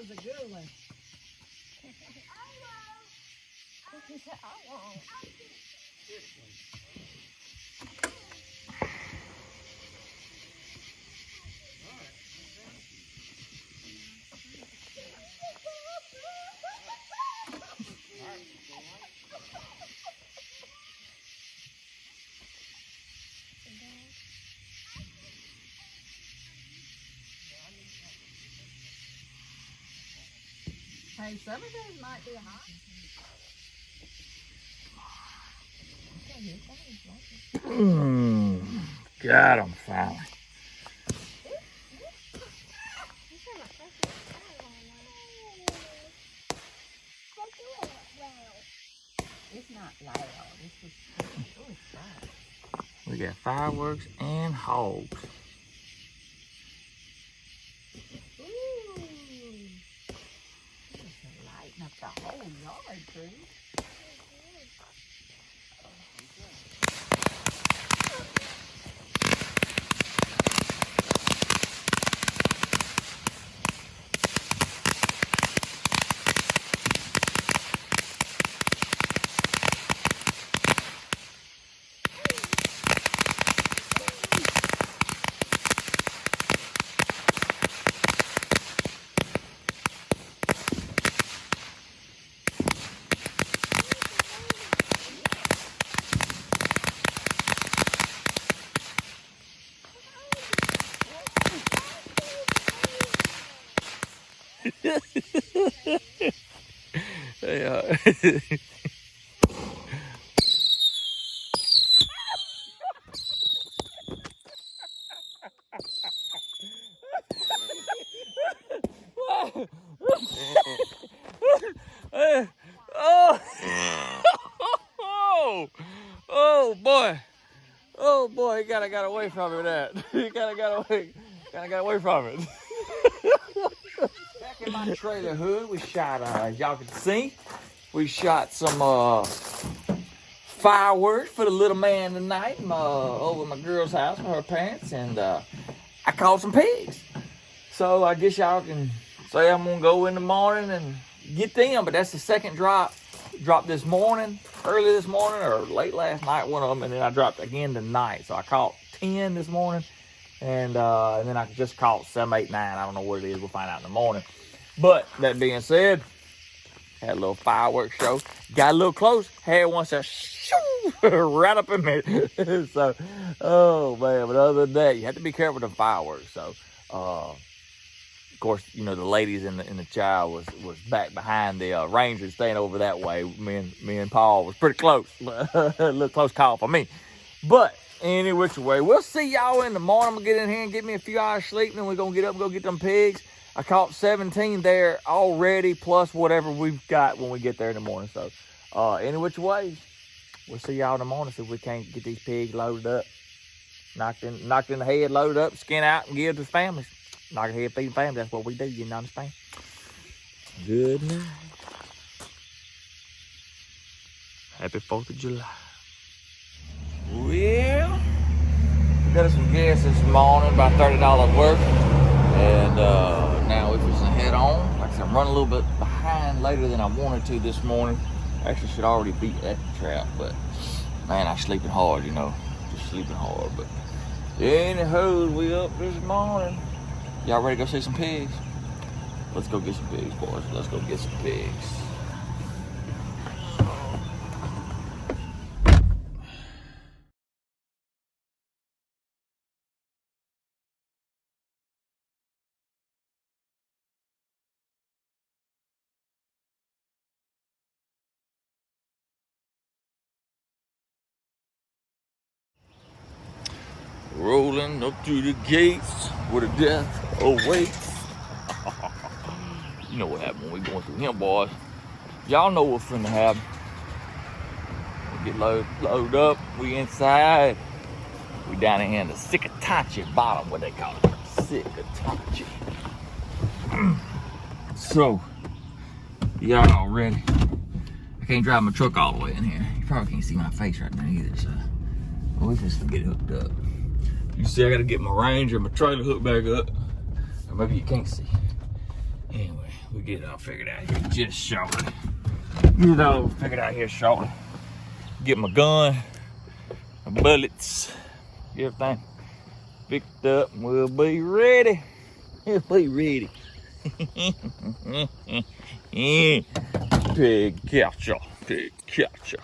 was a good one. Hey, some of those might be hot. Got him finally. It's not loud. It's just, oh, it's fine. We got fireworks and hogs. Ooh. It's lighting up the whole yard, tree. Yeah. Oh, oh boy. Oh boy, he kinda got away from it with that. He kinda got away from it. Back in my trailer hood, we shot, as y'all can see, we shot some fireworks for the little man tonight over at my girl's house with her parents, and I caught some pigs. So I guess y'all can say I'm gonna go in the morning and get them, but that's the second drop. Dropped this morning, early this morning, or late last night, one of them, and then I dropped again tonight. So I caught 10 this morning, and then I just caught 7, 8, 9. I don't know what it is. We'll find out in the morning. But that being said, had a little fireworks show. Got a little close. Had one that shoo, right up in me. So, oh man. But other than that, you have to be careful with the fireworks. So, of course, you know, the ladies and the child was back behind the Rangers, staying over that way. Me and Paul was pretty close. A little close call for me. But any which way, we'll see y'all in the morning. I'm gonna get in here and get me a few hours sleep, and then we're gonna get up and go get them pigs. I caught 17 there already, plus whatever we've got when we get there in the morning. So, any which way, we'll see y'all in the morning. See if we can't get these pigs loaded up, knocked in the head, loaded up, skin out, and give to the families. Knock ahead, feed family. That's what we do. You understand? Good night. Happy 4th of July. Well, got us some gas this morning, about $30 worth, and now we're just gonna head on. Like I said, I'm running a little bit behind later than I wanted to this morning. Actually, should already be at the trap, but man, I'm sleeping hard, you know, just sleeping hard. But anywho, we up this morning. Y'all ready to go see some pigs? Let's go get some pigs, boys. Let's go get some pigs. Rolling up through the gates where the death awaits. You know what happened when we going through him, boys. Y'all know what's finna happen. We get loaded up, we inside. We down in here in the Sikatachi bottom, what they call it. Sikatachi. So, y'all ready? I can't drive my truck all the way in here. You probably can't see my face right now either, so we just get it hooked up. You see, I gotta get my Ranger and my trailer hooked back up. Or maybe you can't see. Anyway, we get it all figured out here just shortly. Get it all figured out here shortly. Get my gun, my bullets, everything picked up, and we'll be ready. We'll be ready. Pig catcher, pig catcher.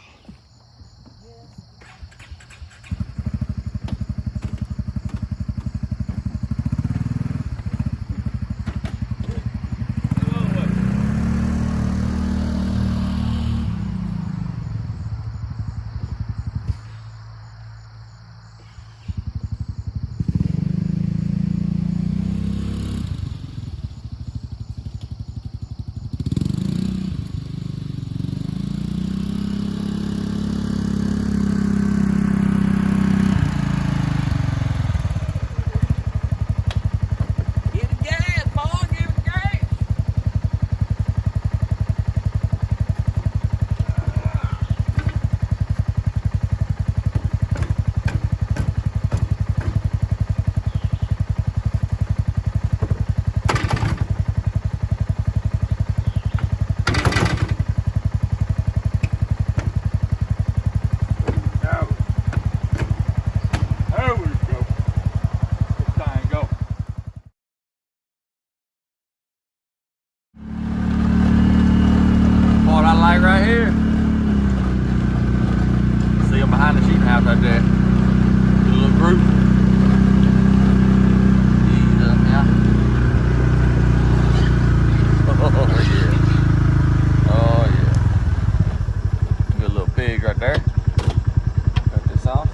Right here. See them behind the sheep house right there. The little group. Ease up now. Oh yeah. Oh yeah. Good little pig right there. Cut this off.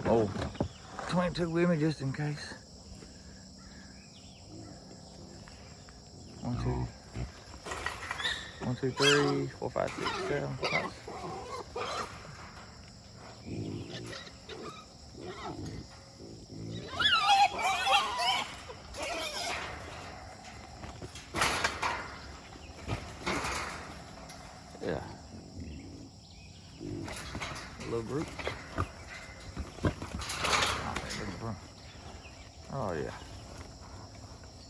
Oh, 22 with me just in case. 1, 2. 1, 2, 3, 4, 5, 6, 7. Nice. Yeah. A little group. Oh yeah.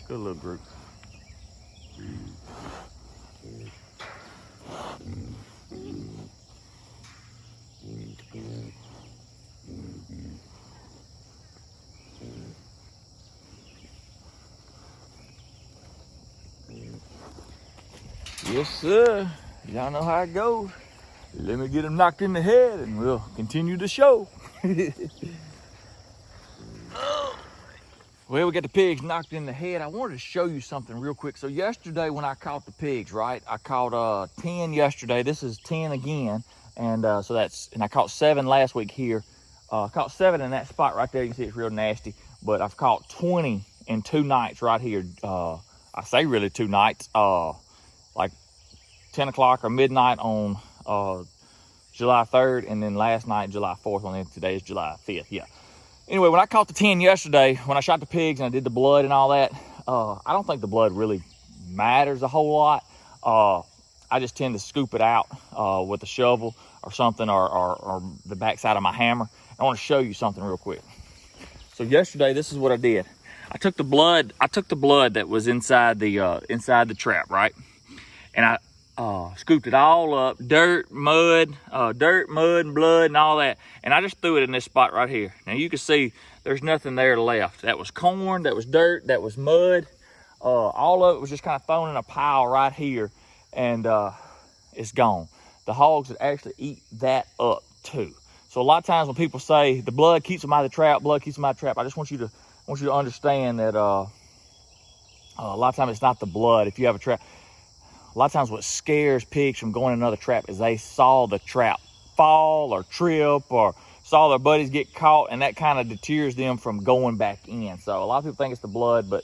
Good little group. Yes, sir. Y'all know how it goes. Let me get him knocked in the head and we'll continue the show. Well, we got the pigs knocked in the head. I wanted to show you something real quick. So yesterday when I caught the pigs, right? I caught 10 yesterday. This is 10 again. And and I caught 7 last week here. I caught 7 in that spot right there. You can see it's real nasty. But I've caught 20 in 2 nights right here. I say really 2 nights. Like 10 o'clock or midnight on July 3rd. And then last night, July 4th. And then today is July 5th. Yeah. Anyway, when I caught the 10 yesterday, when I shot the pigs and I did the blood and all that, I don't think the blood really matters a whole lot. I just tend to scoop it out with a shovel or something, or the backside of my hammer. I want to show you something real quick. So yesterday, this is what I did. I took the blood that was inside the trap, right? And I scooped it all up, dirt, mud, and blood and all that. And I just threw it in this spot right here. Now you can see there's nothing there left. That was corn, that was dirt, that was mud. All of it was just kind of thrown in a pile right here, and it's gone. The hogs would actually eat that up too. So a lot of times when people say the blood keeps them out of the trap, I just want you to understand that a lot of times it's not the blood. If you have a trap, a lot of times what scares pigs from going in another trap is they saw the trap fall or trip or saw their buddies get caught, and that kind of deters them from going back in. So a lot of people think it's the blood, but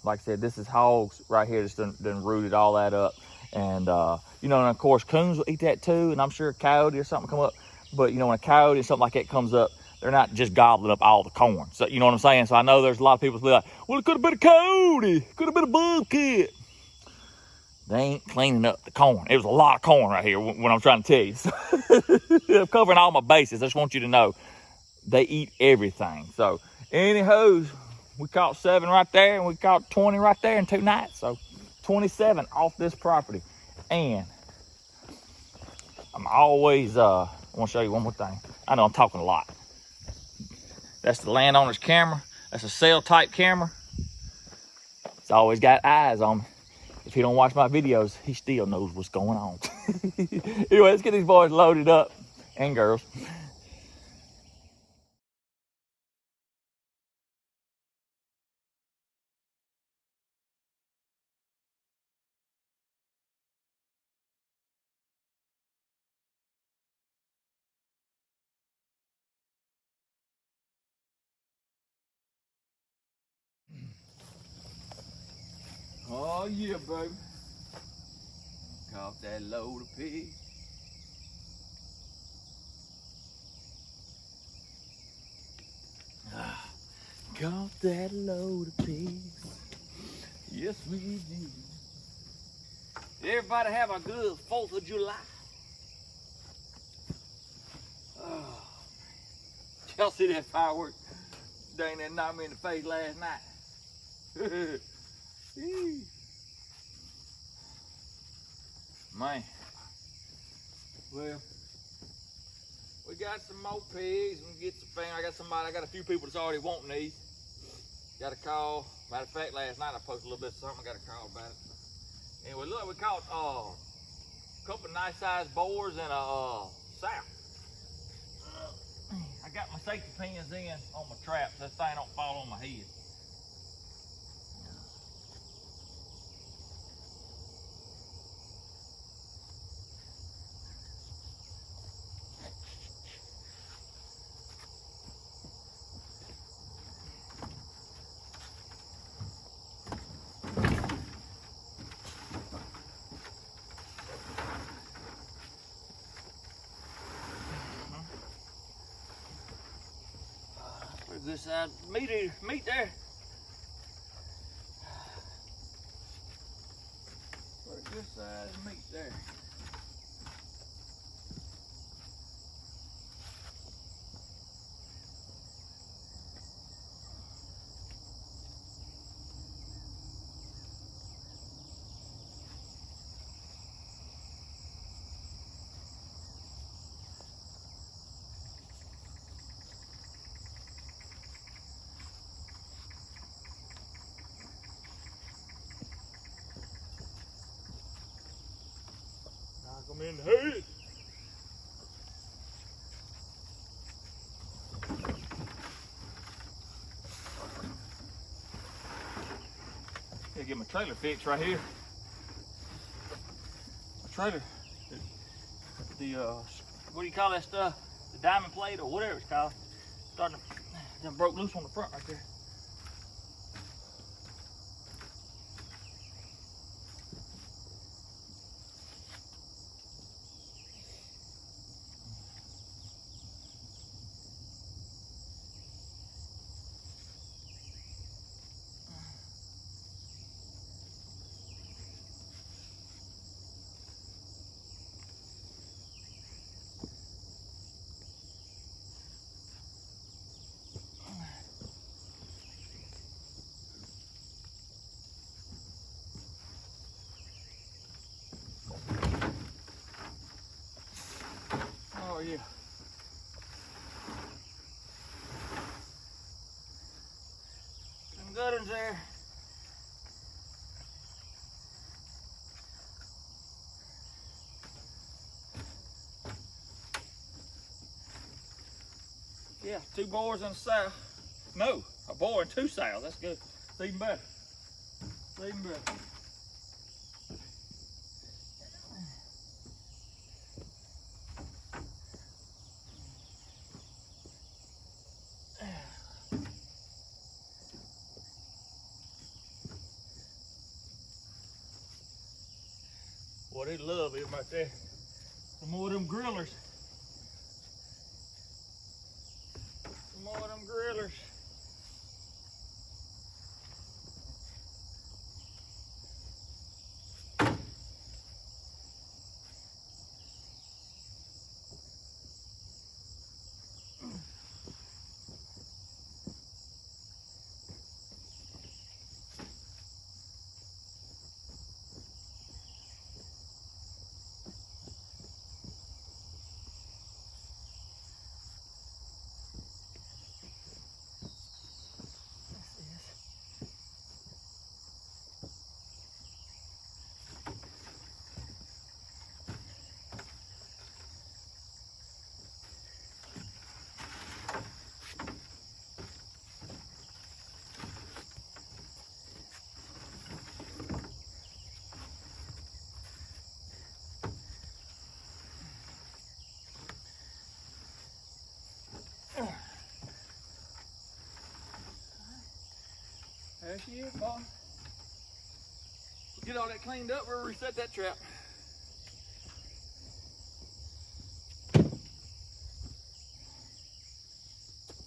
like I said, this is hogs right here just done rooted all that up. And and of course coons will eat that too, and I'm sure a coyote or something come up. But when a coyote or something like that comes up, they're not just gobbling up all the corn. So you know what I'm saying? So I know there's a lot of people who be like, well, it could have been a coyote, could have been a bobcat. They ain't cleaning up the corn. It was a lot of corn right here when I'm trying to tell you. So, I'm covering all my bases. I just want you to know they eat everything. So anyhow, We caught 7 right there, and we caught 20 right there in 2 nights. So 27 off this property. And I'm always, I want to show you one more thing. I know I'm talking a lot. That's the landowner's camera. That's a cell type camera. It's always got eyes on me. If he don't watch my videos, he still knows what's going on. Anyway, let's get these boys loaded up, and girls. Oh yeah, baby. Caught that load of pigs. Caught that load of pigs. Yes, we did. Everybody have a good 4th of July. Oh, y'all see that firework? Dang, that knocked me in the face last night. Man. Well, we got some more pigs. We get some family. I got a few people that's already wanting these. Got a call. Matter of fact, last night I posted a little bit of something. I got a call about it. Anyway, look, we caught a couple of nice sized boars and a sow. I got my safety pins in on my traps. That thing don't fall on my head. Pretty good size meat there. Pretty good size meat there. Knock them in the head. Gotta get my trailer fixed right here. My trailer, the what do you call that stuff? The diamond plate or whatever it's called. Starting to done broke loose on the front right there. Oh yeah. Some good ones there. Yeah, 2 boars and a sow. No, a boar and 2 sows. That's good. It's even better. It's even better. Boy, they love him right there. Some more of them grillers. Some more of them grillers. There she is, boy. Get all that cleaned up, we'll reset that trap.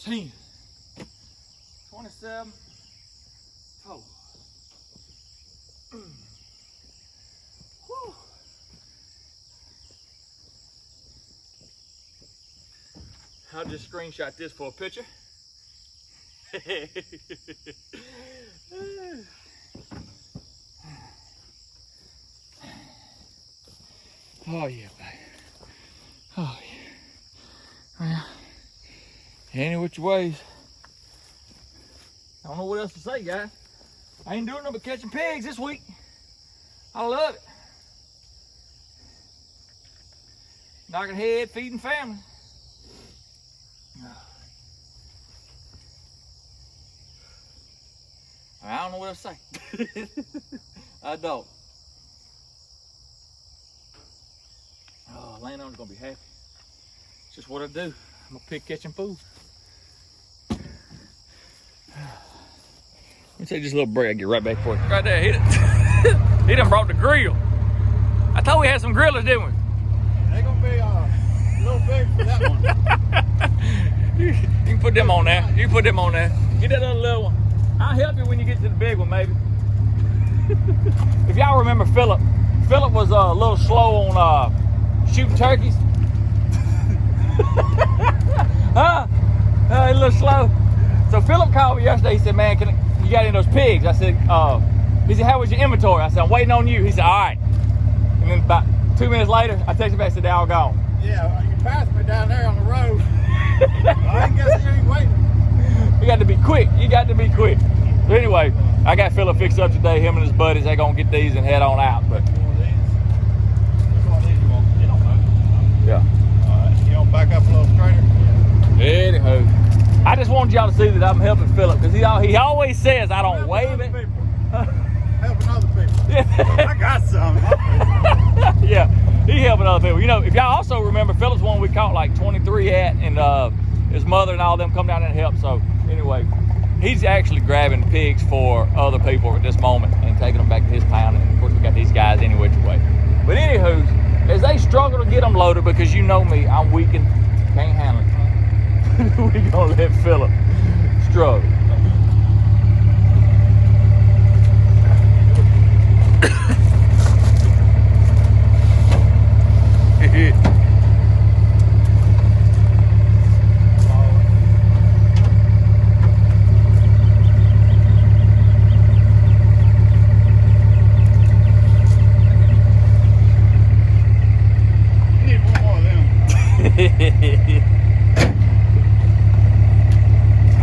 $10, 27, total. Whew. I'll just screenshot this for a picture. Oh yeah, baby. Oh yeah. Well, any which ways. I don't know what else to say, guys. I ain't doing nothing but catching pigs this week. I love it. Knocking head, feeding family. I don't know what else to say. I don't. Oh, landowner's gonna be happy. It's just what I do. I'm a pig catching fool. Let me take this little break. I'll get right back for you. Right there, hit it. He done brought the grill. I thought we had some grillers, didn't we? They're gonna be a little big for that one. You can put them on there. You can put them on there. Get that other little one. I'll help you when you get to the big one, maybe. If y'all remember Philip was a little slow on shooting turkeys. Huh? A little slow. So Philip called me yesterday. He said, man, you got any of those pigs? I said, he said, how was your inventory? I said, I'm waiting on you. He said, all right. And then about 2 minutes later, I texted him back and said, they're all gone. Yeah, you passed me down there on the road. I ain't guess you ain't waiting. You got to be quick. You got to be quick. So anyway, I got Philip fixed up today. Him and his buddies, they gonna get these and head on out. But yeah. Alright, you don't back up a little straighter? Anywho, I just wanted y'all to see that I'm helping Philip because he always says I don't wave it. Helping other people. Yeah. I got some. Yeah, he helping other people. You know, if y'all also remember, Philip's one we caught like 23 at, and his mother and all them come down and help. So anyway, he's actually grabbing pigs for other people at this moment and taking them back to his pound. And of course, we got these guys any which way. But anywho, as they struggle to get them loaded, because you know me, I'm weak and can't handle it. We gonna let Philip struggle.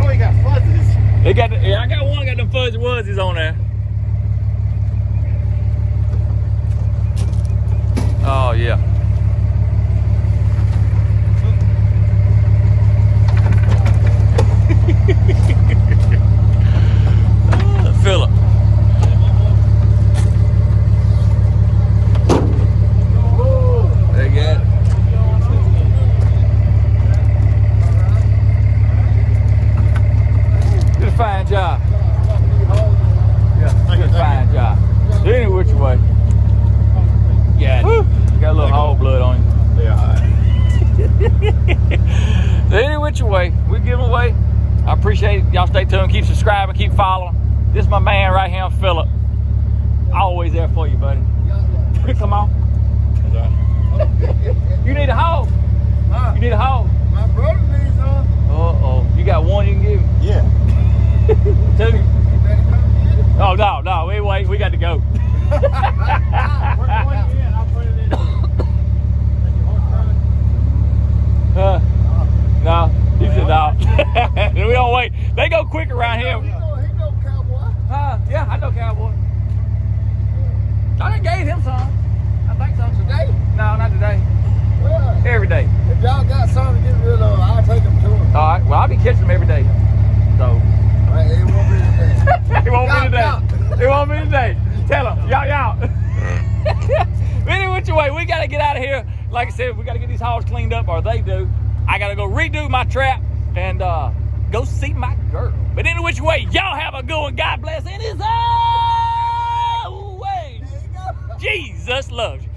Oh, he got fuzzies. I got one got them fuzzy wuzzies on there. Oh yeah. Philip. They got it. Did a fine job. Yeah, did a fine job. Any which way. Yeah. Got a little hog blood on you. Yeah. Any which way, we give them away. I appreciate it. Y'all stay tuned. Keep subscribing. Keep following. This is my man right here, Philip. Always there for you, buddy. Come on. You need a hog. Huh? You need a hog. My brother needs one. Uh-oh. You got one you can give him? Yeah. Two? You better come get it. Oh, no. We wait. We got to go. We're going in. I'll put it in. Take your horse trailer. No. He said no. We don't wait. They go quick around here. He know cowboy. Yeah, I know cowboy. I done gave him some. I think so. Today? No, not today. Well, Every day. if y'all got something to get rid of, I'll take them to him. All right. Well, I'll be catching them every day. So. Right, it won't be today. It won't be today. Y'all. It won't be today. Tell them. Y'all. Anyway, which way? We got to get out of here. Like I said, we got to get these hogs cleaned up, or they do. I got to go redo my trap and go see my girl. But any which way, y'all have a good one. God bless. And it's always Jesus loves you.